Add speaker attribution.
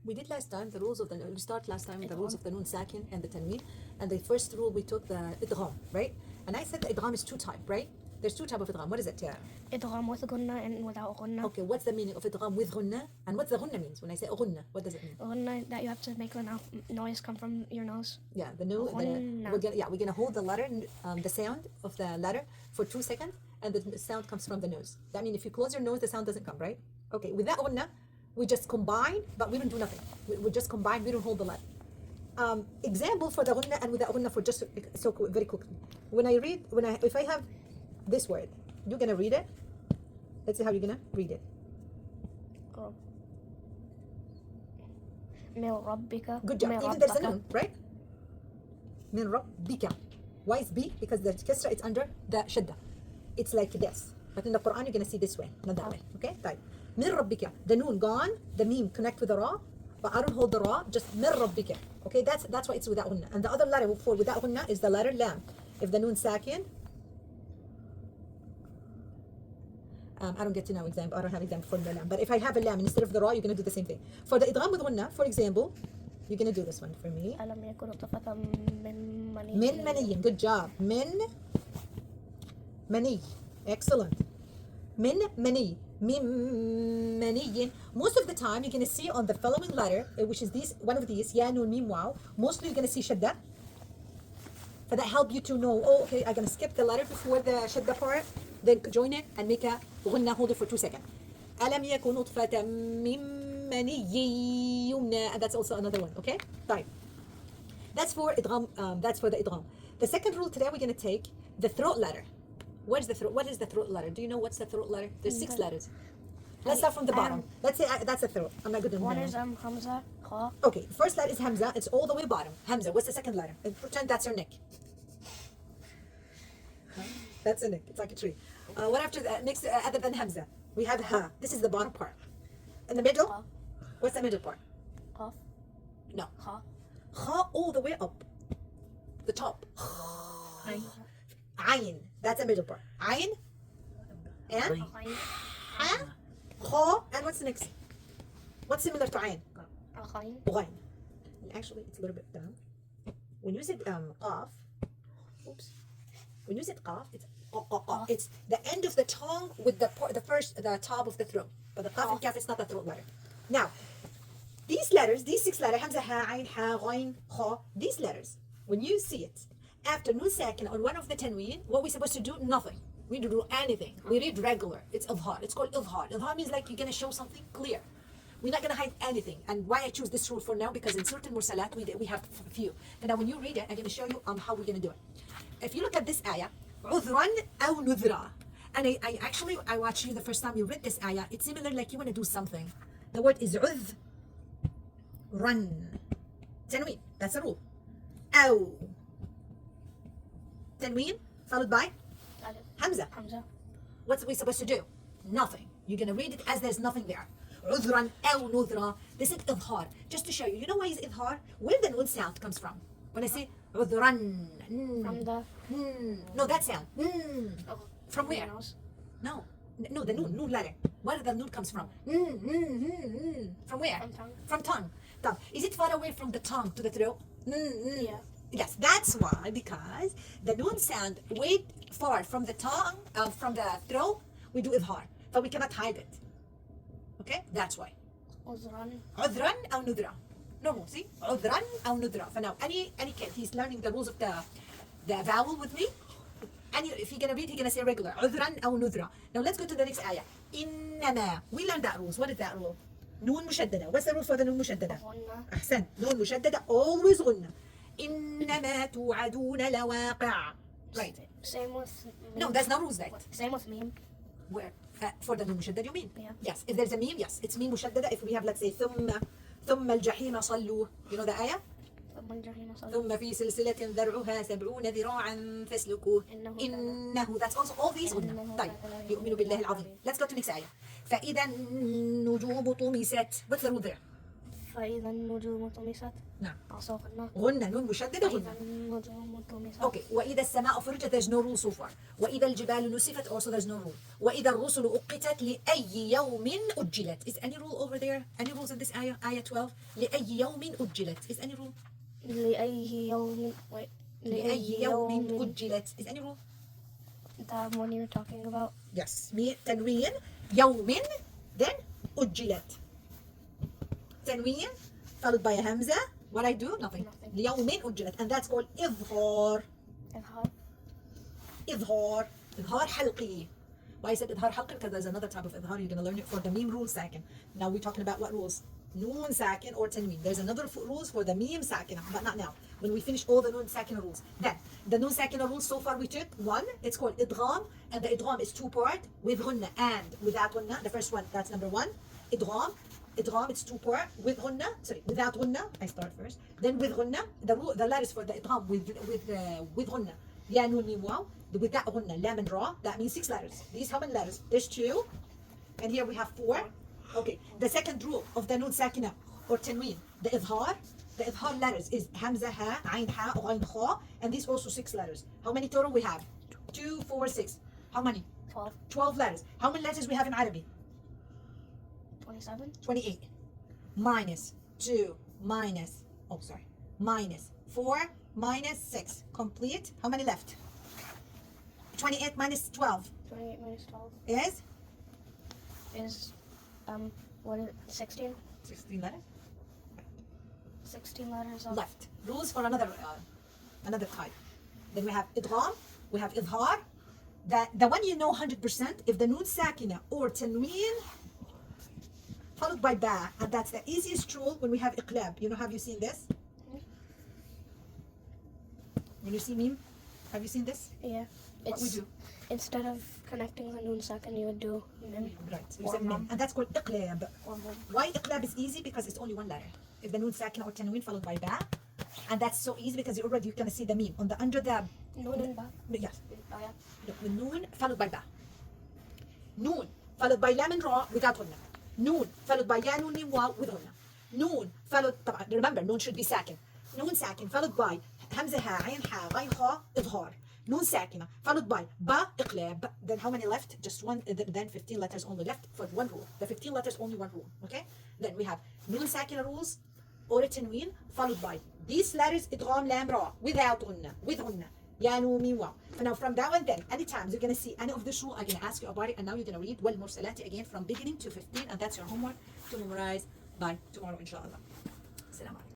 Speaker 1: We did last time the rules of the, we start last time with the rules of the noon sakin and the tanween, and the first rule we took the idgham, right? And I said the idgham is two type, right? There's two type of idgham. What is it? Yeah.
Speaker 2: Idgham with gunna and without gunna.
Speaker 1: Okay, what's the meaning of idgham with gunna? And what's the gunna means? When I say gunna, what does it mean?
Speaker 2: Gunna, that you have to make a noise come from your nose.
Speaker 1: Yeah, the nose. We're gonna hold the letter, the sound of the letter for 2 seconds, and the sound comes from the nose. That means if you close your nose, the sound doesn't come, right? Okay, with that gunna, we just combine, but we don't do nothing. We just combine. We don't hold the letter. Example for the gunna and without gunna for just so very quickly. If I have this word, you're gonna read it. Let's see how you're gonna read it.
Speaker 2: Go. Min rabbika.
Speaker 1: Good job. Even there's a noon, right? Min rabbika. Why is B? Because the kasra it's under the shadda. It's like this. But in the Quran you're gonna see this way, not that way. Okay? Right. Min rabbika. The noon gone. The meme connect with the ra. But I don't hold the ra. Just min rabbika. Okay? That's why it's without gunna. And the other letter for without gunna is the letter lam. If the noon sakin. I don't get to know example. I don't have example for the lam. But if I have a lam instead of the ra, you're gonna do the same thing. For the idgham with gunna, for example, you're gonna do this one for me.
Speaker 2: ألم يكن نطفة من مني.
Speaker 1: Min maniyin. Good job. Min mani. Excellent. Min mani. Min maniyin. Most of the time, you're gonna see on the following letter, which is one of these, ya, nun, mim, wow. Mostly, you're gonna see shadda. For that help you to know, oh, okay, I'm gonna skip the letter before the shadda part, then join it and make a ghunna, hold it for 2 seconds. ألم يكن نطفة من مني يمنى. And that's also another one, okay? Right. That's for idgham. That's for the idgham. The second rule today we're gonna take the throat letter. What is the throat letter? Do you know what's the throat letter? There's 6 letters. Let's start from the bottom. Let's say that's a throat. I'm not good at
Speaker 2: One is Hamza, Kha.
Speaker 1: Okay, first letter is Hamza. It's all the way bottom. Hamza. What's the second letter? And pretend that's your neck. That's a neck. It's like a tree. What after that? Next, other than Hamza, we have Ha. This is the bottom part. In the middle,
Speaker 2: Kha.
Speaker 1: what's the middle part?
Speaker 2: Qaf.
Speaker 1: No.
Speaker 2: Kha.
Speaker 1: Ha all the way up. The top.
Speaker 2: Ayn.
Speaker 1: Ayn. That's the middle part. Ayn. And
Speaker 2: Ayn.
Speaker 1: Ha. Kha. And what's the next? What's similar to Ayn?
Speaker 2: Ayn.
Speaker 1: Ghain. Actually, it's a little bit down. When you said qaf, oops. When you said qaf, it's the end of the tongue with the top of the throat. But the qaf and kaf is not the throat letter. Now, these letters, these 6 letters, Hamza, Ha, Ayn, Ha, Ghain, Kha, these letters, when you see it after nun sakin on one of the tanween, what we're supposed to do? Nothing. We don't do anything. We read regular. It's idhar. It's called idhar. Idhar means like you're going to show something clear. We're not going to hide anything. And why I choose this rule for now, because in certain mursalat, we have a few. And now when you read it, I'm going to show you how we're going to do it. If you look at this ayah, عذرا أو نذرا. And I watched you the first time you read this ayah. It's similar like you want to do something. The word is عذ. Run. Tanween. That's the rule. أو. Tanween followed by Hamza.
Speaker 2: Hamza.
Speaker 1: What's we supposed to do? Nothing. You're going to read it as there's nothing there. عذرا أو نذرا. This is إظهار. Just to show you. You know why it's إظهار? Where the nun sound comes from? When I say عذرا.
Speaker 2: From the.
Speaker 1: No, that sound.
Speaker 2: Oh,
Speaker 1: From where?
Speaker 2: nose.
Speaker 1: No, the noon letter. Where the noon comes from? From where?
Speaker 2: From tongue.
Speaker 1: From tongue. Tongue. Is it far away from the tongue to the throat?
Speaker 2: Yeah.
Speaker 1: Yes, that's why, because the noon sound way far from the tongue, from the throat, we do idhar. But we cannot hide it. Okay? That's why.
Speaker 2: عذرا.
Speaker 1: عذرا أو نذرا. No, see? عذرا أو نذرا. For now, any kid, he's learning the rules of the vowel with me. And if he's going to read, he's going to say regular. عذرا أو نذرا. Now let's go to the next ayah. إنما. We learned that rules. What is that rule? نون مشددة. What's the rule for the نون مشددة?
Speaker 2: غنة.
Speaker 1: أحسن. نون مشددة always غنة. إنما توعدون لواقع. Right.
Speaker 2: Same with.
Speaker 1: No, that's not rules that.
Speaker 2: Same with meme.
Speaker 1: Where? For the نون مشدد you mean?
Speaker 2: Yeah.
Speaker 1: Yes. If there's a meme, yes. It's meme مشددة. If we have, let's say, ثم الجحيم صلوا. You know the ayah? ثم في سلسلة ذرعها 70 ذراعا فاسلكوه إنه. That's also all these غنة. طيب. يؤمن بالله العظيم. Let's go to next ayah. فإذا النجوم طمست. What's the rule there?
Speaker 2: فإذا النجوم طمست.
Speaker 1: نعم.
Speaker 2: Also قلنا
Speaker 1: غنة نون مشددة
Speaker 2: فإذا
Speaker 1: غنة.
Speaker 2: النجوم طمست.
Speaker 1: Okay. وإذا السماء فرجت there's no rule so far. وإذا الجبال نسفت also there's no rule. وإذا الرسل أقتت لأي يوم أجلت. Is any rule over there? Any rules in this ayah? Ayah 12. لأي يوم أجلت. Is any rule?
Speaker 2: لأي يوم
Speaker 1: لأي يوم أجلت. Is any rule?
Speaker 2: The one you were talking about.
Speaker 1: Yes. تنوين يوم then أجلت. تنوين followed by a hamza. What I do? Nothing. ليوم أجلت. And that's called إظهار.
Speaker 2: إظهار.
Speaker 1: إظهار. إظهار حلقي. Why I said إظهار حلقي? Because there's another type of إظهار. You're going to learn it for the meme rule sakin. Now we're talking about what rules? Noon sakin or tanween. There's another rules for the meme sakin, but not now. When we finish all the noon sakin rules. Then, the noon sakin rules so far we took one. It's called idgham. And the idgham is two part. With ghunna and without ghunna. The first one, that's number one. Idgham. Idgham, it's two part. With ghunna. Sorry, without ghunna. I start first. Then with ghunna. The letters for the idgham with ghunna. Ya noon mim waw. With that ghunna. Lam and ra. That means 6 letters. These how many letters? There's 2. And here we have 4. Okay. The second rule of the noon sakina or tanween. The idhar letters is hamza, ha, ayn, ha, ghayn, kha. And these also 6 letters. How many total we have? 2, 4, 6. How many?
Speaker 2: 12.
Speaker 1: 12 letters. How many letters we have in Arabic?
Speaker 2: 27.
Speaker 1: 28. Minus 2, minus, oh sorry, minus 4, minus 6. Complete. How many left? 28 minus 12
Speaker 2: 28 minus 12
Speaker 1: is?
Speaker 2: What is it? 16?
Speaker 1: 16 letters.
Speaker 2: 16 letters of
Speaker 1: Left. Rules for another type. Then we have idgham, we have idhar. The one you know 100%, if the noon sakina or tanween followed by ba, and that's the easiest rule when we have iqlab. You know, have you seen this? When you see meme, have you seen this?
Speaker 2: Yeah.
Speaker 1: What we do?
Speaker 2: Instead of connecting the noon second, you would do mim.
Speaker 1: Right. You
Speaker 2: Or
Speaker 1: said mim,
Speaker 2: mum.
Speaker 1: and that's called iqlab.
Speaker 2: Or mum.
Speaker 1: Why iqlab is easy? Because it's only one letter. If the noon sakina or tanween followed by ba, and that's so easy because you're gonna see the meme on the under the
Speaker 2: Noon and ba.
Speaker 1: yes.
Speaker 2: Oh yeah.
Speaker 1: The noon followed by ba. Noon followed by lam and ra without ghunna. Noon followed by ya noon mim waw with ghunna. Noon followed, remember, noon should be sakin. Noon sakin followed by hamza ha, ayn ha, ghayn kha, idhar. Noon sakina followed by ba, iqlab. Then how many left? Just one. Then 15 letters only left for one rule. The 15 letters only one rule. Okay. Then we have noon sakina rules or tanween followed by these letters idgham lam ra without ghunna, with ghunna. Ya noon mim waw. Now from that one, then anytime you're gonna see any of this rule, I'm gonna ask you about it, and now you're gonna read wal mursalati again from beginning to 15, and that's your homework to memorize by tomorrow, inshallah. Assalamu alaikum.